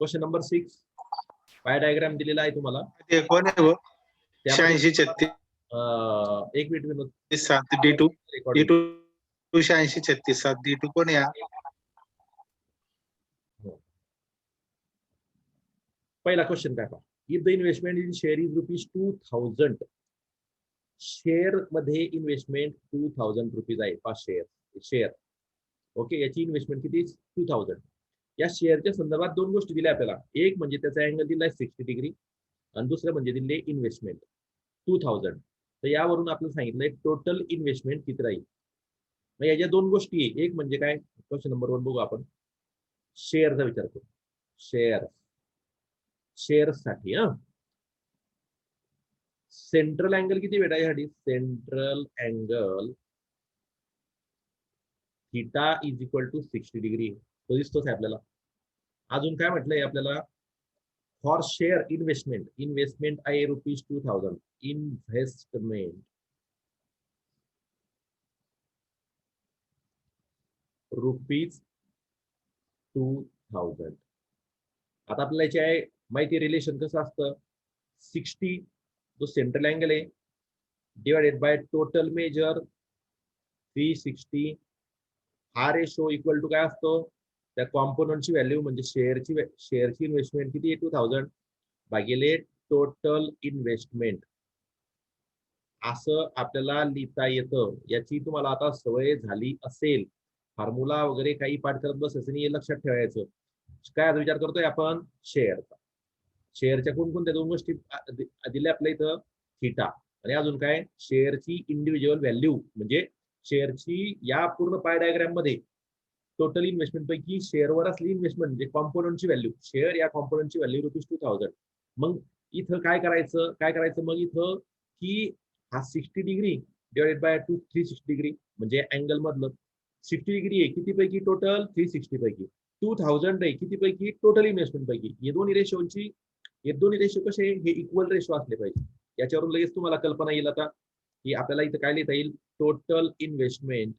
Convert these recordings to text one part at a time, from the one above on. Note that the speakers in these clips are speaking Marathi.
क्वेश्चन नंबर 6 पाय डायग्राम दिलेला आहे तुम्हाला. ते कोण आहे वो? त्यामध्ये 86 36 एक मिनिट विनोद 7 D2 रेकॉर्डिंग. D2 86 36 7 D2 कोण आहे हा? पहिला क्वेश्चन काय पहा. If the investment in share is ₹2000, share मध्ये इन्व्हेस्टमेंट 2000 रुपीज आहे. 5 शेअर ओके. याची इन्व्हेस्टमेंट किती 2000. या शेअरच्या संदर्भात दोन गोष्टी दिल्या आपल्याला. एक म्हणजे त्याचा अँगल दिलाय 60 डिग्री आणि दुसरं म्हणजे दिले इन्व्हेस्टमेंट 2000. तर यावरून आपल्याला सांगितलंय टोटल इन्व्हेस्टमेंट किती राहील. मग याच्या दोन गोष्टी आहे. एक म्हणजे काय, क्वेश्चन नंबर 1 बघू आपण. शेअरचा विचार करू. शेअर्ससाठी सेंट्रल अँगल किती भेटा यासाठी. Central angle theta is equal to 60 degree. तो दिसतोच आहे आपल्याला. अजून काय म्हटलंय आपल्याला, फॉर शेअर इन्व्हेस्टमेंट आहे ₹2000. इन्व्हेस्टमेंट ₹2000. आता आपल्याला याची आहे माहिती रिलेशन कसं असतं. 60 जो सेंट्रल अँगल आहे डिवायडेड बाय टोटल मेजर 360. हा रेशो इक्वल टू काय असतो, त्या कॉम्पोनंटची व्हॅल्यू म्हणजे शेअरची इन्व्हेस्टमेंट किती आहे 2000 भागिले टोटल इन्व्हेस्टमेंट. असं आपल्याला लिहिता येतं. याची तुम्हाला आता सवय झाली असेल. फॉर्म्युला वगैरे काही पाठ करत बसायचं नाही, हे लक्षात ठेवायचं. काय विचार करतोय आपण शेअरचा. शेअरच्या कोणकोणत्या दोन गोष्टी दिल्या आपल्या इथं, थीटा आणि अजून काय, शेअरची इंडिव्हिज्युअल व्हॅल्यू म्हणजे शेअरची या पूर्ण पाय डायग्राम मध्ये टोटल इन्व्हेस्टमेंट पैकी शेअरवर असली इन्व्हेस्टमेंट म्हणजे कॉम्पोनंटची व्हॅल्यू. शेअर या कॉम्पोनंटची व्हॅल्यू ₹2000. मग इथं काय करायचं मग इथं की हा 60 डिग्री डिवाइडेड बाय 360 डिग्री म्हणजे अँगल मधलं 60 डिग्री आहे किती पैकी, टोटल 360 पैकी. 2000 आहे किती पैकी, टोटल इन्व्हेस्टमेंट पैकी. हे दोन्ही रेशो कसे हे इक्वल रेशो असले पाहिजे. याच्यावरून लगेच तुम्हाला कल्पना येईल आता की आपल्याला इथं काय लिहिता येईल, टोटल इन्व्हेस्टमेंट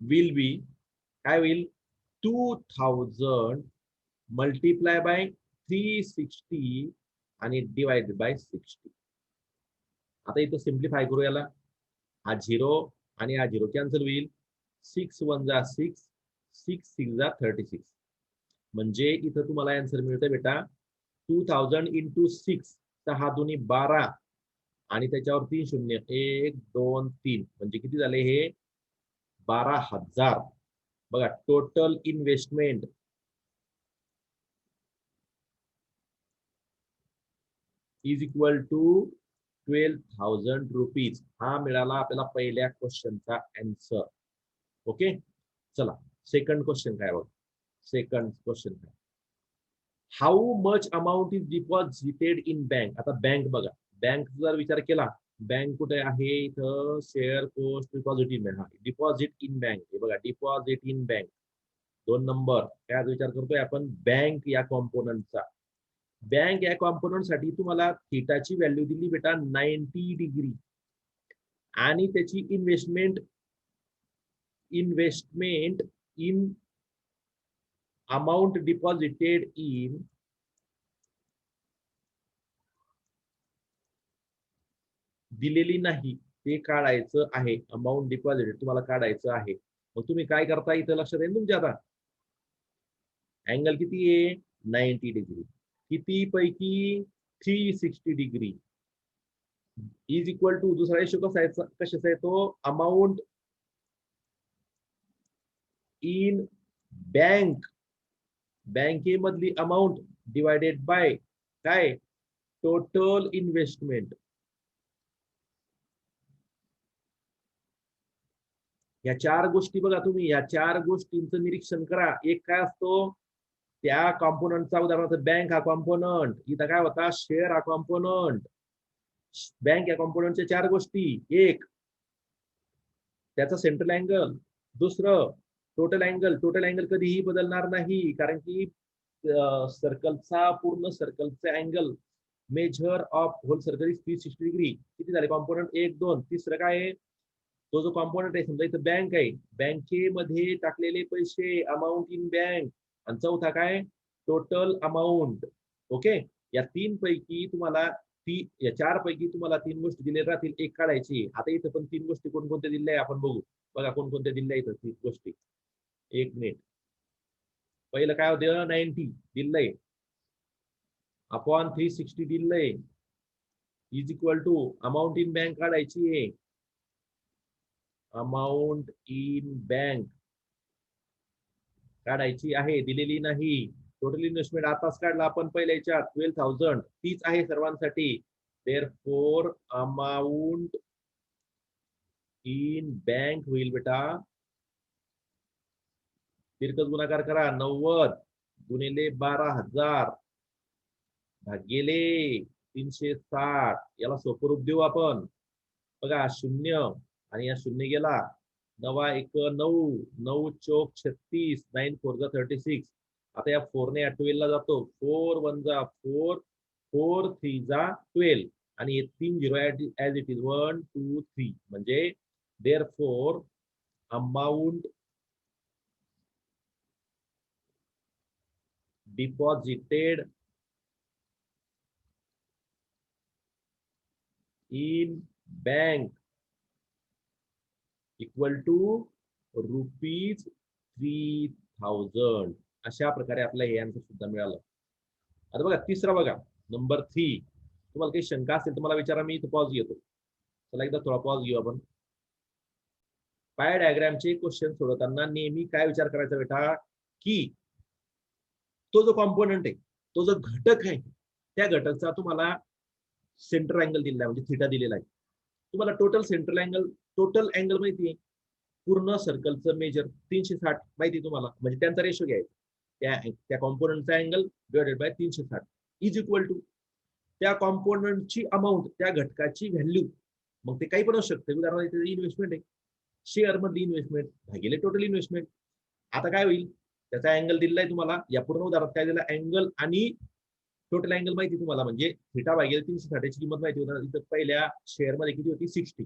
विल बी काय होईल 2000 मल्टिप्लाय बाय 360 आणि डिवाइडेड बाय 60. आता इथं सिम्प्लिफाय करू याला. हा 0 आणि हा 0 कॅन्सल होईल. 6 1 जा 6 6 6 जा 36. म्हणजे इथं तुम्हाला आन्सर मिळतं बेटा 2000 इंटू 6 6 दोन्ही 12 आणि त्याच्यावर 3 शून्य 1 2 3 म्हणजे किती झाले हे 12,000. बघा total investment is equal to 12,000 rupees. हा मिळाला आपल्याला पहिल्या क्वेश्चनचा आन्सर. ओके. चला सेकंड क्वेश्चन काय बघ. सेकंड क्वेश्चन काय, how much amount is deposited in bank. आता बँक बघा, बँक जर विचार केला, बँक कुठे आहे इथं, share post deposit in bank. Deposit in bank हे बघा, डिपॉझिट इन बँक 2 नंबर. काय विचार करतोय आपण, बँक या कॉम्पोनंटचा. बँक या कॉम्पोनंट साठी तुम्हाला थीटाची व्हॅल्यू दिली बेटा 90 डिग्री आणि त्याची investment in amount deposited in दिलेली नाही, ते काढायचं आहे. अमाऊंट डिपॉझिटेड तुम्हाला काढायचं आहे. मग तुम्ही काय करता इथं लक्षात येईल तुमच्या. आता अँगल किती आहे 90 डिग्री किती पैकी 360 डिग्री इज इक्वल टू दुसरा रेशो कशाचा आहे तो, अमाऊंट इन बँक बँकेमधली अमाऊंट डिवायडेड बाय काय टोटल इन्व्हेस्टमेंट. या 4 गोष्टी बघा तुम्ही, या 4 गोष्टींचं निरीक्षण करा. एक काय असतो त्या कॉम्पोनंटचा, उदाहरणार्थ बँक हा कॉम्पोनंट, इथं काय होता शेअर हा कॉम्पोनंट. बँक या कॉम्पोनंटच्या 4 गोष्टी, एक त्याचा सेंट्रल अँगल, दुसरं टोटल अँगल कधीही बदलणार नाही कारण की सर्कलचा पूर्ण सर्कलचा angle measure of whole circle is 360 degree. किती झाले कॉम्पोनंट 1 2. तिसरं काय आहे तो जो कॉम्पोनंट आहे समजा इथं बँक आहे, बँकेमध्ये टाकलेले पैसे अमाऊंट इन बँक, आणि चौथा काय टोटल अमाऊंट. ओके, या तीन पैकी तुम्हाला या चार पैकी तुम्हाला तीन गोष्टी दिलेल्या राहतील, एक काढायची. आता इथं पण तीन गोष्टी कोणकोणत्या दिल्या आपण बघू. बघा कोणकोणत्या दिल्या इथं तीन गोष्टी. एक मिनिट. पहिलं काय होतं 90 दिलंय अपॉन 360 दिलंय is equal to amount in bank काढायची आहे. अमाऊंट इन बँक काढायची आहे, दिलेली नाही. टोटल इन्व्हेस्टमेंट आताच काढला आपण पहिल्या याच्यात 12,000, तीच आहे सर्वांसाठी. देअरफॉर अमाऊंट इन बँक होईल बेटा, तिरकस गुणाकार करा, 90 गुणिले 12,000 भागिले 360. याला सोपं रूप देऊ आपण. बघा शून्य आणि या शून्य गेला, 9 एक 9, 9 चौक 36, 9 4 जा 36. आता या 4 ने 12 ला जातो, 4 1 जा 4, 4 3 जा 12, आणि 3 0 ऍज इट इज 1 2 3. म्हणजे therefore amount deposited in bank equal to rupees 3,000. अशा प्रकारे आपल्याला हे आन्सर सुद्धा मिळालं. आता बघा तिसरा बघा नंबर 3. तुम्हाला काही शंका असेल तर मला विचारा, मी इथं पॉज घेतो. चला एकदा थोडा पॉज घेऊ आपण. पाय डायग्रामचे क्वेश्चन सोडवताना नेहमी काय विचार करायचा बेटा, की तो जो कॉम्पोनंट आहे, तो जो घटक आहे, त्या घटकचा तुम्हाला सेंटर अँगल दिलेला आहे, म्हणजे थिटा दिलेला आहे. तुम्हाला total central angle, total angle माहिती आहे, पूर्ण सर्कलचं मेजर 360 माहिती तुम्हाला, म्हणजे त्यांचा रेशो घ्यायचा. त्या कॉम्पोनंटचा angle divided by 360 is equal to त्या कॉम्पोनंटची अमाऊंट, त्या घटकाची व्हॅल्यू. मग ते काही पण असू शकते. उदाहरणार्थ इन्व्हेस्टमेंट आहे, शेअर मधली इन्व्हेस्टमेंट भागिले टोटल इन्व्हेस्टमेंट. आता काय होईल, त्याचा अँगल दिलाय तुम्हाला. या पूर्ण उदाहरणात काय दिला, अँगल आणि टोटल अँगल माहिती तुम्हाला, म्हणजे थिटा भागिले 360 ची किंमत माहिती होणार. इथं पहिल्या शेअर मध्ये किती होती 60,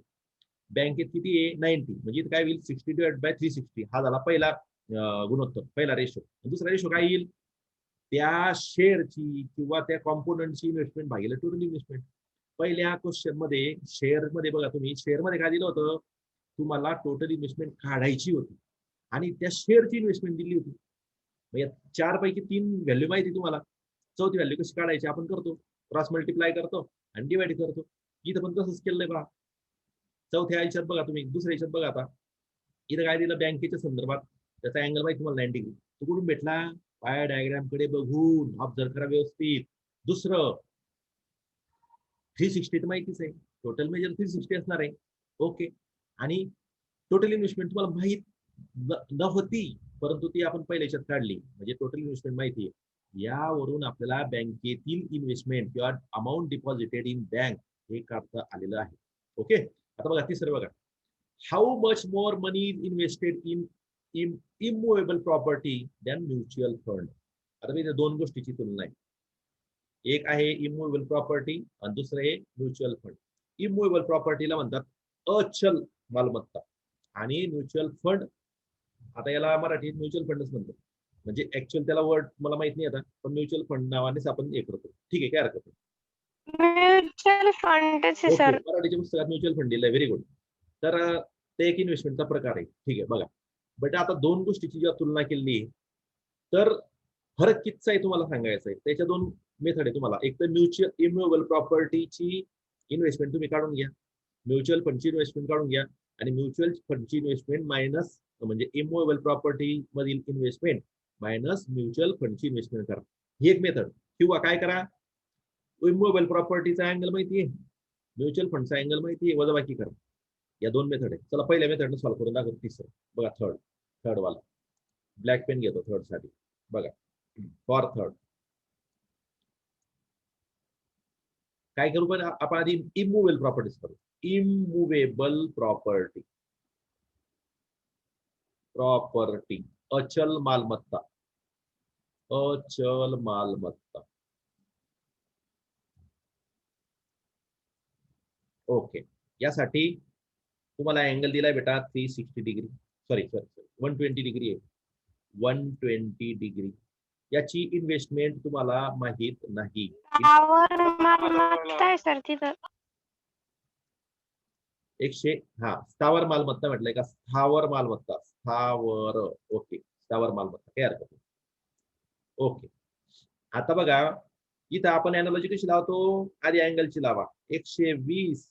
बँकेत किती आहे 90, म्हणजे काय होईल 60 डिवाइड बाय 360. हा झाला पहिला गुणोत्तर, पहिला रेशो. दुसरा रेशो काय येईल, त्या शेअरची किंवा त्या कॉम्पोनंटची इन्व्हेस्टमेंट भागिले टोटल इन्व्हेस्टमेंट. पहिल्या क्वेश्चन मध्ये शेअर मध्ये बघा तुम्ही, शेअर मध्ये काय दिलं होतं, तुम्हाला टोटल इन्व्हेस्टमेंट काढायची होती आणि त्या शेअरची इन्व्हेस्टमेंट दिली होती. मग या चार पैकी तीन व्हॅल्यू माहिती तुम्हाला, चौथी व्हॅल्यू कशी काढायची आपण करतो, क्रॉस मल्टिप्लाय करतो आणि डिवाइड करतो. इथं पण तसंच केलंय बघा. चौथ्या याच्यात बघा तुम्ही, दुसऱ्या याच्यात बघा. आता इथं काय दिलं, बँकेच्या संदर्भात त्याचा अँगल माहिती तुम्हाला 90 डिग्री. तो कुठून भेटला, पाया डायग्राम कडे बघून ऑब्झर्व करा व्यवस्थित. दुसरं 360 माहितीच आहे, टोटल मेजर 360 असणार आहे. ओके, आणि टोटल इन्व्हेस्टमेंट तुम्हाला माहित नव्हती, परंतु ती आपण पहिल्या याच्यात काढली, म्हणजे टोटल इन्व्हेस्टमेंट माहिती आहे. यावरून आपल्याला बँकेतील इन्व्हेस्टमेंट किंवा अमाऊंट डिपॉझिटेड इन बँक हे काढता आलेलं आहे. ओके, आता बघा तिसरं बघा, how much more money is invested in immovable property than mutual fund. आता मी दोन गोष्टीची तुलना आहे, एक आहे इमूवेबल प्रॉपर्टी आणि दुसरं आहे म्युच्युअल फंड. इमूवेबल प्रॉपर्टीला म्हणतात अचल मालमत्ता, आणि म्युच्युअल फंड, आता याला मराठीत म्युच्युअल फंडच म्हणतात. म्हणजे ऍक्च्युअल त्याला वर्ड मला माहित नाही आता, पण म्युच्युअल फंड नावानेच आपण हे करतो. ठीक आहे, काय हरकत नाही. म्युच्युअल फंडच आहे सर. मराठीच्या पुस्तकात म्युच्युअल फंड दिलंय, व्हेरी गुड. तर ते एक इन्व्हेस्टमेंटचा प्रकार आहे. ठीक आहे, बघा बट आता दोन गोष्टीची जेव्हा तुलना केली तर फरक कितचा आहे तुम्हाला सांगायचं आहे. त्याच्या दोन मेथड आहे तुम्हाला. एक तर म्युच्युअल इमूवेबल प्रॉपर्टीची इन्व्हेस्टमेंट तुम्ही काढून घ्या, म्युच्युअल फंडची इन्व्हेस्टमेंट काढून घ्या, आणि म्युच्युअल फंडची इन्व्हेस्टमेंट मायनस, म्हणजे इमूवेबल प्रॉपर्टी मधील इन्व्हेस्टमेंट मायनस म्युच्युअल फंडची इन्व्हेस्टमेंट करा. ही एक मेथड. किंवा काय करा, इमूवेबल प्रॉपर्टीचा अँगल माहिती आहे, म्युच्युअल फंडचा अँगल माहिती आहे, वजाबाकी करा. या दोन मेथड आहे. चला पहिल्या मेथडने सॉल्व्ह करून दाखवतो. तिसरं बघा, थर्ड वाला ब्लॅक पेन घेतो थर्ड साठी. बघा फॉर थर्ड काय करू, पण आपण आधी इमूवेबल प्रॉपर्टीज करू. इमूवेबल प्रॉपर्टी, अचल मालमत्ता, अचल मालमत्ता. ओके, यासाठी तुम्हाला अँगल दिलाय बेटा 360 डिग्री, सॉरी 120 डिग्री आहे, 120 डिग्री. याची इन्व्हेस्टमेंट तुम्हाला माहित नाही. स्थावर मालमत्ता आहे सर तिथं. स्थावर मालमत्ता म्हटलंय का? स्थावर मालमत्ता, स्थावर. ओके, स्थावर मालमत्ता, काय हरकत नाही. ओके, आता बघा इथं आपण एनॉलॉजी कशी लावतो? आधी अँगलची लावा. 120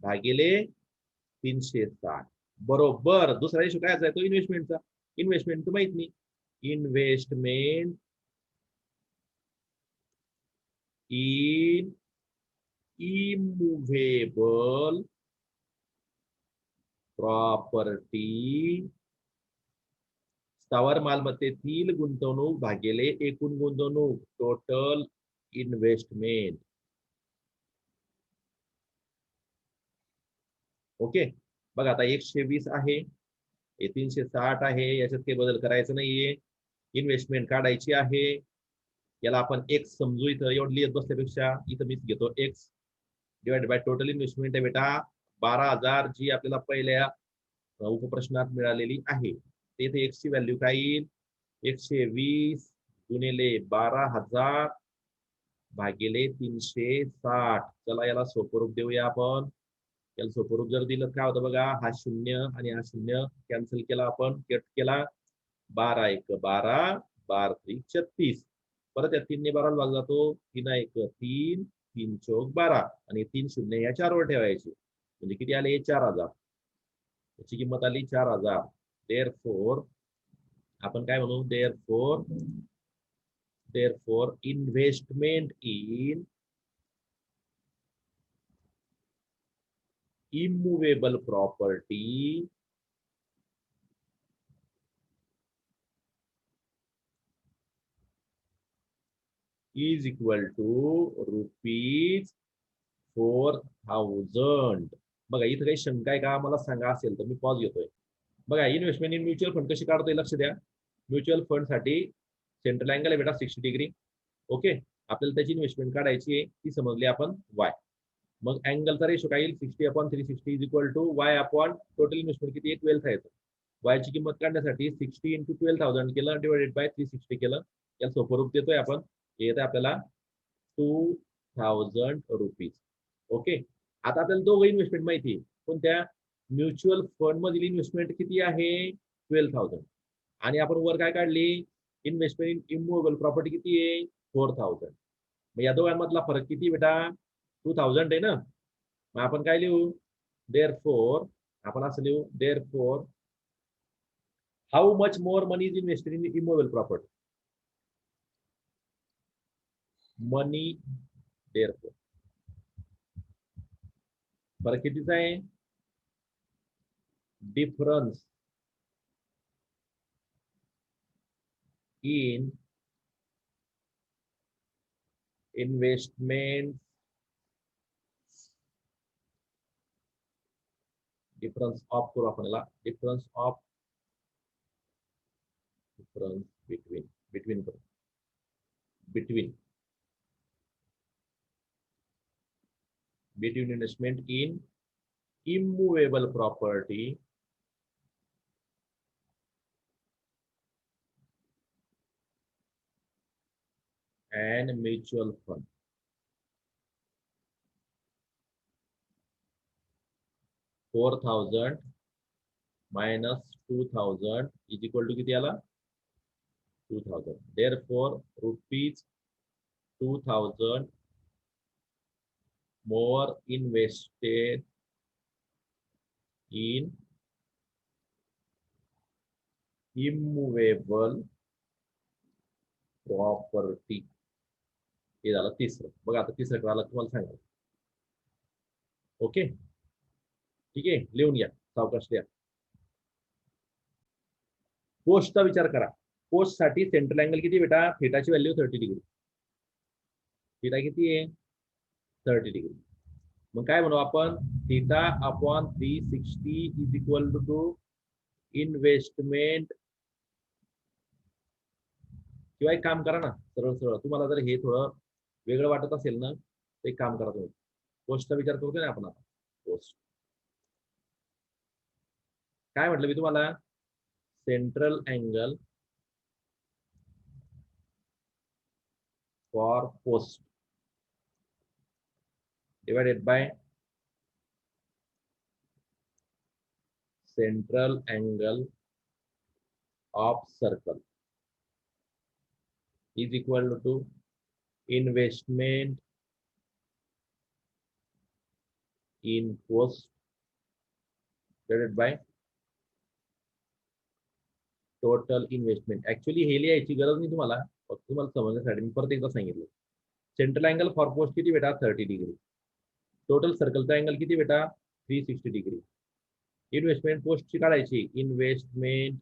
भागिले 360 बरोबर. दुसरा इशू काय आहे तो इन्व्हेस्टमेंटचा. इन्व्हेस्टमेंट तर माहित नाही. इन्व्हेस्टमेंट इन इमूव्हेबल प्रॉपर्टी, स्थावर मालमत्तेतील गुंतवणूक भागिले एकूण गुंतवणूक, टोटल इन्व्हेस्टमेंट. ओके, बघा आता 120 आहे, हे 360 आहे, याच्यात काही बदल करायचं नाहीये. इन्व्हेस्टमेंट काढायची आहे, याला आपण एक्स समजू. इथं एवढं लिहित बसल्यापेक्षा इथं मीच घेतो x divide by total investment आहे बेटा 12,000, जी आपल्याला पहिल्या उपप्रश्नात मिळालेली आहे. तेथे एक्स ची व्हॅल्यू काय येईल? 120 गुणिले 12,000 भागिले 360. चला याला सोपं रूप देऊया आपण. याला सोपं रूप जर दिलं काय होतं बघा, हा 0 आणि हा 0 कॅन्सल केला आपण, कट केला. 12 1 12, 12 3 36. परत या 3 ने 12 भाग जातो, 3 1 3, 3 चौक 12 आणि 3 0 या 4 वर ठेवायचे, म्हणजे किती आले? 4,000. याची किंमत आली 4,000. देअरफॉर आपण काय म्हणू? Therefore investment in immovable property is equal to ₹4,000. बघा इथं काही शंका आहे का मला सांगा, असेल तर मी पॉज घेतोय. बघा इन्व्हेस्टमेंट इन म्युच्युअल फंड कशी काढतोय लक्ष द्या. म्युच्युअल फंड साठी सेंट्रल अँगल आहे बेटा 60 डिग्री. ओके, आपल्याला त्याची इन्व्हेस्टमेंट काढायची आहे, ती समजली आपण वाय. मग अँगलचा रेशो काय येईल? 60/360 is equal to Y upon total investment किती? 1/12 येतो. वायची किंमत काढण्यासाठी 60 × 12,000 केलं डिवाइडेड बाय 360 केलं. याला सोपं रूप देतोय आपण. हे येतं आपल्याला 2,000 रुपीज. ओके, आता आपल्याला दोघं इन्व्हेस्टमेंट माहिती आहे. कोणत्या? म्युच्युअल फंड मधील इन्व्हेस्टमेंट किती आहे? 12,000. आणि आपण वर काय काढली? इन्व्हेस्टमेंट इन इमूव्हेबल प्रॉपर्टी किती आहे? 4,000. मग या दोघांमधला फरक किती बेटा? 2,000 आहे ना. मग आपण काय लिहू? देअरफॉर आपण असं लिहू, therefore how much more money is invested in immovable property. Money therefore फरक कितीचा आहे? Difference in investment, difference of करू आपण याला, difference between investment in immovable property and mutual fund. $4,000 minus 2,000 is equal to किती आला? 2,000. Therefore, ₹2,000 more invested in immovable property. हे झालं तिसरं. बघा आता तिसरं कळालं तुम्हाला सांगा. ओके, ठीक आहे, लिहून घ्या, सावकाश लिहा. पोस्टचा विचार करा. पोस्ट साठी सेंट्रल अँगल किती बेटा? थीटाची व्हॅल्यू 30 डिग्री. थीटा किती आहे? 30 डिग्री. मग काय म्हणू आपण? Theta upon 360 is equal to investment. किंवा एक काम करा ना, सरळ सरळ तुम्हाला जर हे थोडं वेगळं वाटत असेल ना, तर एक काम करा तुम्ही. पोस्टचा विचार करतोय ना आपण आता. पोस्ट काय म्हटलं मी तुम्हाला, central angle for post divided by central angle of circle is equal to investment in post divided by total investment. Actually हे लिहायची गरज नाही तुम्हाला, फक्त तुम्हाला समजण्यासाठी मी परत एकदा सांगितलं. सेंट्रल अँगल फॉर पोस्ट किती बेटा 30 डिग्री, टोटल सर्कलचा अँगल किती बेटा 360 डिग्री. इन्व्हेस्टमेंट पोस्टची काढायची, इन्व्हेस्टमेंट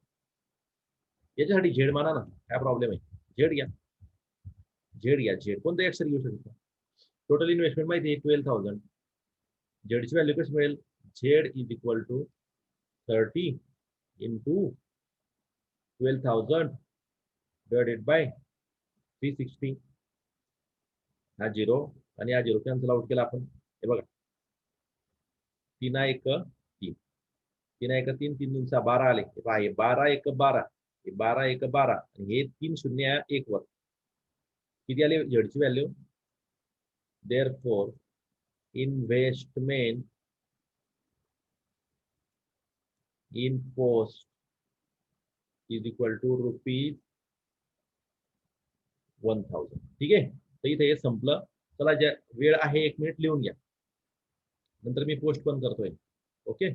याच्यासाठी झेड माना ना, काय प्रॉब्लेम आहे, झेड घ्या, झेड घ्या, झेड कोणतं अक्षर घेऊ शकतो. टोटल इन्व्हेस्टमेंट माहिती आहे 12,000. झेडची व्हॅल्यू कशी मिळेल, Z is equal to 30 into 12,000 divided by 360. हा 0 आणि हा 0 कॅन्सल आउट केला आपण. हे बघा 3 1 3, 3 1 3, 3 2 12 आले. हे पहा, हे 12 1 12, हे 12 1 12 आणि हे 3 0 1 वर किती आले झेडची value. Therefore investment in post is equal to ₹1,000. ठीक आहे, तर इथे हे संपलं. चला, ज्या वेळ आहे 1 मिनिट लिहून घ्या, नंतर मी पोस्ट पण करतोय. ओके.